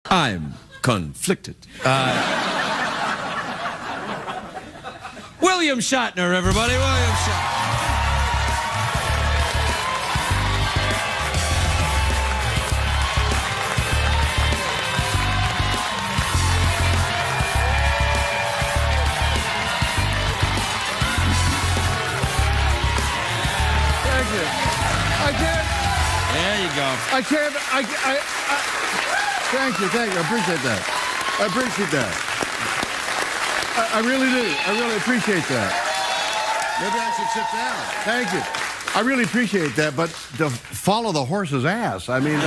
I'm conflicted. William Shatner, everybody. William Shatner. Thank you. I can't. There you go. I can't. Thank you. Thank you. I appreciate that. I appreciate that. I really do. I really appreciate that. Maybe I should sit down. Thank you. I really appreciate that, but to follow the horse's ass, I mean,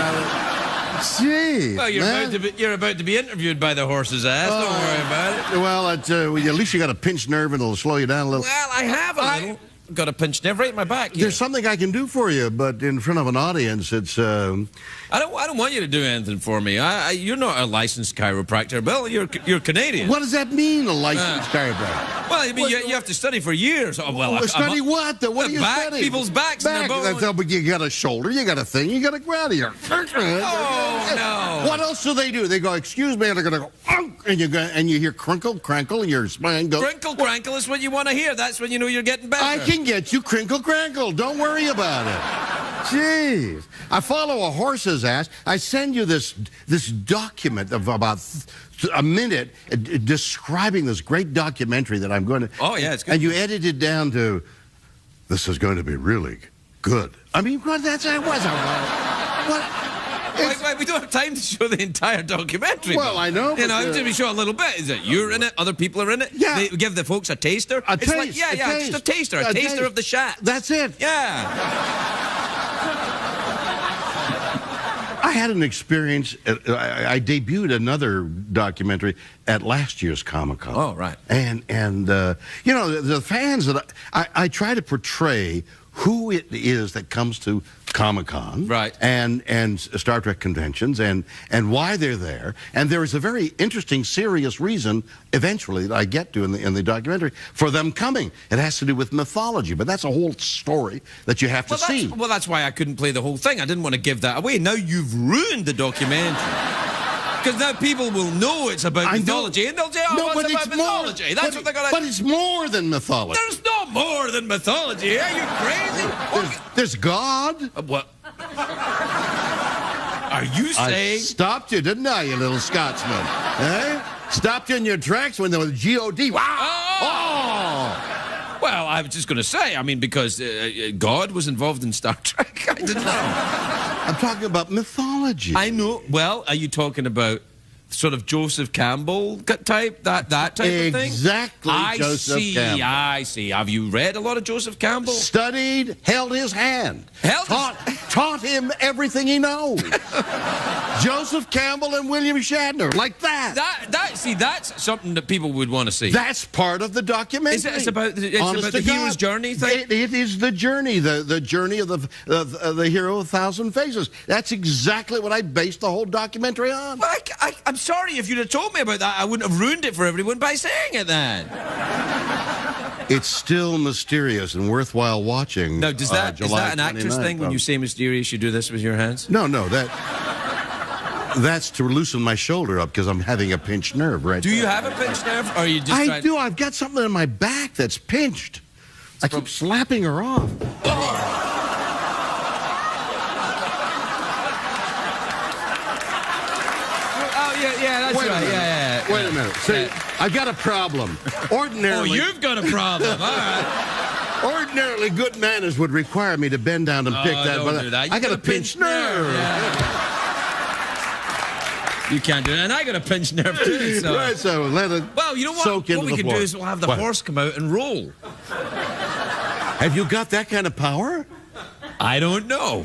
gee, Well, you're about to be interviewed by the horse's ass. Don't worry about it. Well, at least you got a pinched nerve and it'll slow you down a little. Well, I have a little. Got a pinched nerve right in my back. There's something I can do for you, but in front of an audience, it's. I don't want you to do anything for me. You're not a licensed chiropractor, Bill. You're Canadian. What does that mean, a licensed chiropractor? Well, I mean, you have to study for years. Oh, well, study what? What do you study? People's backs and their bones. You got a shoulder, you got a thing, you got to go out of here. Oh, no. What else do they do? They go, excuse me, and they're going to go, and you hear crinkle, crankle, and your spine goes. Crinkle, crankle is what you want to hear. That's when you know you're getting better. I can get you crinkle, crankle. Don't worry about it. Jeez. I follow a horse's ass. I send you this document of about a minute describing this great documentary that I'm going to... Oh, yeah, it's good. And you edit it down to, this is going to be really good. I mean, what? Wait, we don't have time to show the entire documentary. Well, I know. You know, we show a little bit. Is it you're in it? Other people are in it? Yeah. They give the folks a taster. It's like, just a taster. A taster of the Shat. That's it. Yeah. I had an experience. I debuted another documentary at last year's Comic-Con. Oh, right. And you know, the fans that I try to portray who it is that comes to Comic-Con, right, and Star Trek conventions, and why they're there. And there is a very interesting, serious reason eventually that I get to in the documentary for them coming. It has to do with mythology, but that's a whole story that you have to see. Well, that's why I couldn't play the whole thing. I didn't want to give that away. Now you've ruined the documentary. Because now people will know it's about mythology, and they'll say, oh, no, it's about mythology. That's what they're going to... But it's more than mythology. There's no more than mythology. Are you crazy? There's God. What? Are you saying... I stopped you, didn't I, you little Scotsman? Eh? Stopped you in your tracks when there was G-O-D. Wow! Oh! Well, I was just going to say, I mean, because God was involved in Star Trek. I didn't know. I'm talking about mythology. I know. Well, are you talking about sort of Joseph Campbell type, that type of thing? Exactly, Joseph Campbell. I see. Have you read a lot of Joseph Campbell? Studied, held his hand. Taught him everything he knows. Joseph Campbell and William Shatner, like that. See, that's something that people would want to see. That's part of the documentary. It's about the hero's journey thing? It is the journey, the journey of the hero of 1,000 faces. That's exactly what I based the whole documentary on. Well, I'm sorry, if you'd have told me about that, I wouldn't have ruined it for everyone by saying it then. It's still mysterious and worthwhile watching. Now, is that an actress thing? When you say mysterious, you do this with your hands? No, that's to loosen my shoulder up because I'm having a pinched nerve right now. Do you have a pinched nerve, or are you just I do. I've got something in my back that's pinched. I keep slapping her off. Yeah, that's right. Yeah. Wait a minute. See, I've got a problem. Ordinarily... Oh, you've got a problem. All right. Ordinarily, good manners would require me to bend down and pick that, but I got a pinched nerve. Yeah. You can't do that. And I got a pinched nerve, too. So. Right, so let it Well, you know what? soak into What we can do is we'll have the horse come out and roll. Have you got that kind of power? I don't know.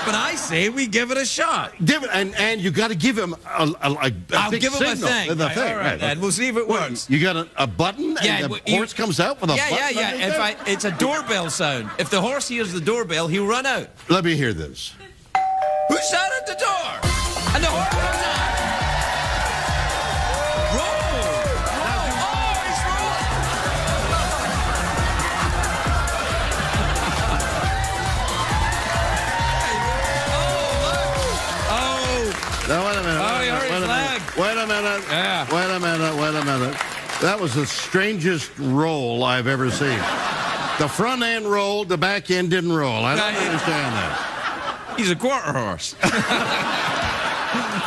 But I say we give it a shot. Give it, and you got to give him a I'll big give him signal. a thing. The thing. All right, and we'll see if it works. You got a button, and the horse comes out with a button? Yeah. It's a doorbell sound. If the horse hears the doorbell, he'll run out. Let me hear this. Who's sat at the door? And the horse comes out. Roll! Oh, he's rolling! Oh, look! Oh! Now, wait a minute. he hurt his leg. Wait a minute. Yeah. Wait a minute. That was the strangest roll I've ever seen. The front end rolled, the back end didn't roll. I don't understand that. He's a quarter horse.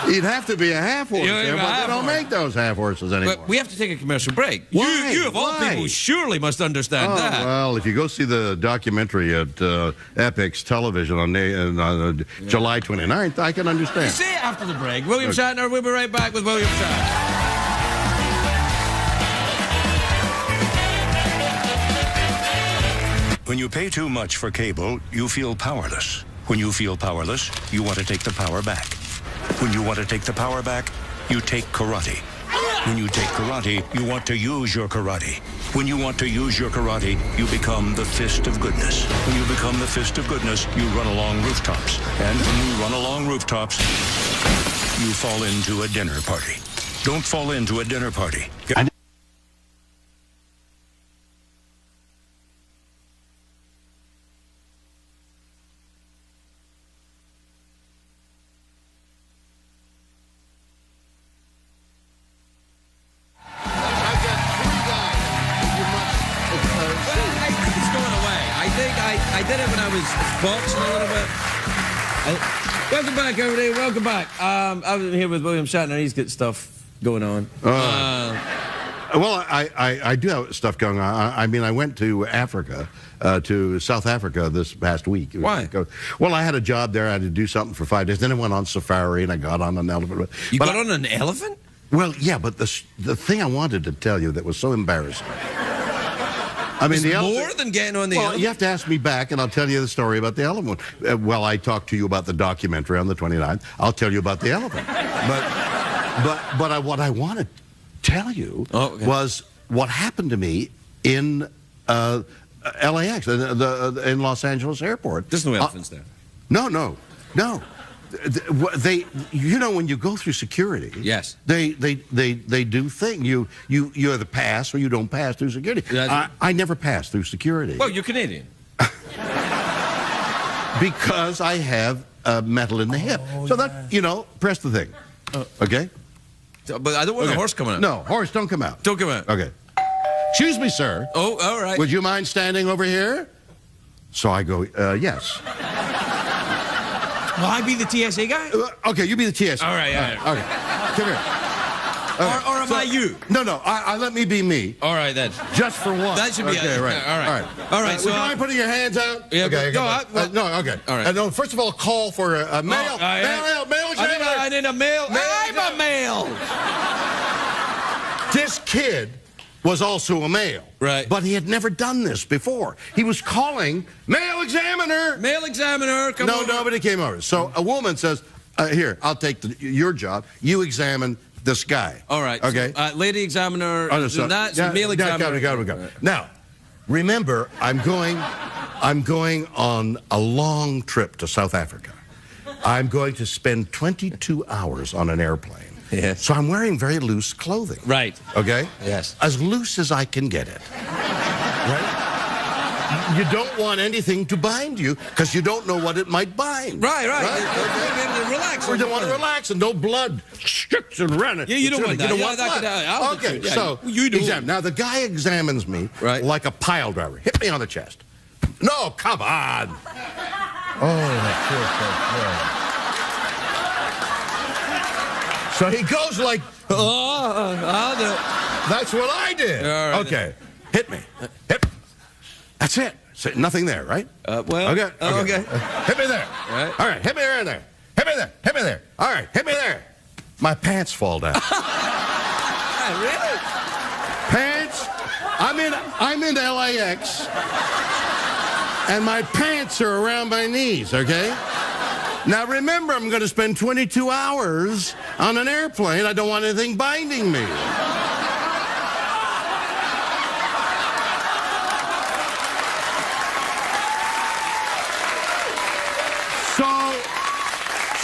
He'd have to be a half horse, but they don't make those half horses anymore. But we have to take a commercial break. Why? You of all people, surely must understand that. Well, if you go see the documentary at Epix Television on July 29th, I can understand. You see it after the break. William Shatner, we'll be right back with William Shatner. When you pay too much for cable, you feel powerless. When you feel powerless, you want to take the power back. When you want to take the power back, you take karate. When you take karate, you want to use your karate. When you want to use your karate, you become the fist of goodness. When you become the fist of goodness, you run along rooftops. And when you run along rooftops, you fall into a dinner party. Don't fall into a dinner party. I did it when I was boxing a little bit. Welcome back, everybody. Welcome back. I was here with William Shatner. He's got stuff going on. Well, I do have stuff going on. I mean, I went to Africa, to South Africa this past week. Why? Well, I had a job there. I had to do something for 5 days. Then I went on safari, and I got on an elephant. You got on an elephant? Well, yeah, but the thing I wanted to tell you that was so embarrassing. I mean, the elephant, more than getting on the elephant? Well, you have to ask me back, and I'll tell you the story about the elephant. Well, I talked to you about the documentary on the 29th. I'll tell you about the elephant. But what I want to tell you was what happened to me in LAX, in Los Angeles airport. There's no elephants there. No. They, you know, when you go through security, yes, they do thing. You either pass or you don't pass through security. I never passed through security. Well, you're Canadian. Because I have metal in the hip. So that, you know, press the thing. Okay? But I don't want a horse coming out. No, horse, don't come out. Don't come out. Okay. Excuse me, sir. Oh, all right. Would you mind standing over here? So I go, yes. Will I be the TSA guy? Okay, you be the TSA. All right. Okay, come here. Okay. Or am I you? No, let me be me. All right, then. Just for once. That should be okay, right. All right. So would you mind putting your hands out? Yeah, okay. No, okay. All right. No, first of all, call for a male. Male examiner. I need a male. I'm a male. This kid was also a male. Right. But he had never done this before. He was calling, male examiner. Male examiner, come on. No, nobody came over. So a woman says, here, I'll take your job. You examine this guy. All right. Okay. So, lady examiner, that's male examiner. Got it. Now, remember, I'm going on a long trip to South Africa. I'm going to spend 22 hours on an airplane. Yes. So I'm wearing very loose clothing. Right. Okay? Yes. As loose as I can get it. Right? You don't want anything to bind you because you don't know what it might bind. Right. Relax. You don't want to relax and no blood sticks and running. Yeah, you don't want that. You don't want blood. Okay, so you do. Now the guy examines me like a pile driver. Hit me on the chest. No, come on. Oh, that feels so good. So he goes like, that's what I did. Right, okay, hit me. That's it. So, nothing there, right? Okay. Hit me there. All right, hit me right there. Hit me there. All right, hit me there. My pants fall down. Really? Pants? I'm in LAX, and my pants are around my knees, okay? Now remember, I'm going to spend 22 hours on an airplane. I don't want anything binding me.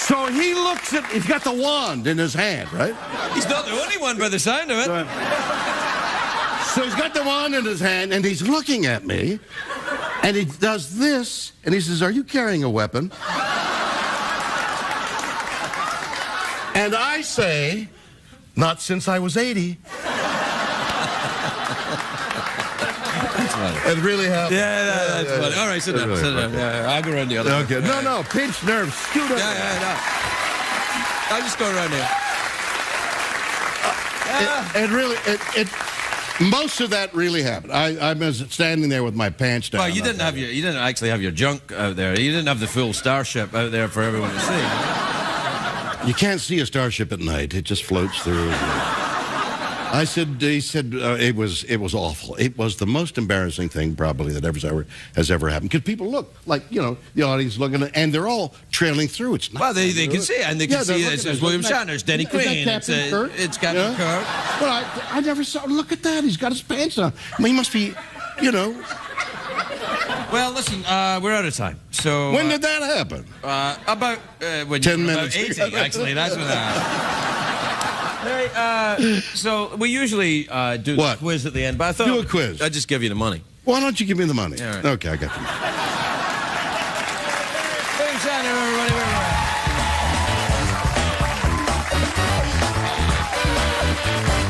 So he looks at, he's got the wand in his hand, right? He's not the only one by the sound of it. So he's got the wand in his hand, and he's looking at me, and he does this, and he says, "Are you carrying a weapon?" And I say, not since I was 80. It really happened. Yeah, that's funny. All right, sit down. Really Sit down. Yeah, I'll go around the other way. Okay. No, pinched nerves. Scoot up. Yeah, no. I'll just go around here. It really, most of that really happened. I was standing there with my pants down. Well, you didn't actually have your junk out there. You didn't have the full starship out there for everyone to see. You can't see a starship at night. It just floats through. He said it was awful. It was the most embarrassing thing probably that has ever happened. Because people look like, you know, the audience looking, and they're all trailing through. It's not. Well, they can see it, and they can see it's William Shatner, it's Denny Crane, it's Captain Kirk. Well, I never saw. Look at that. He's got his pants on. I mean, he must be, you know. Well, listen, we're out of time. So when did that happen? About 10 minutes. About 80, actually. That's when that happened. Hey, so we usually do the quiz at the end, but I thought do a quiz. I'd just give you the money. Why don't you give me the money? All right. Okay, I got the money. Hey, Shatner, everybody.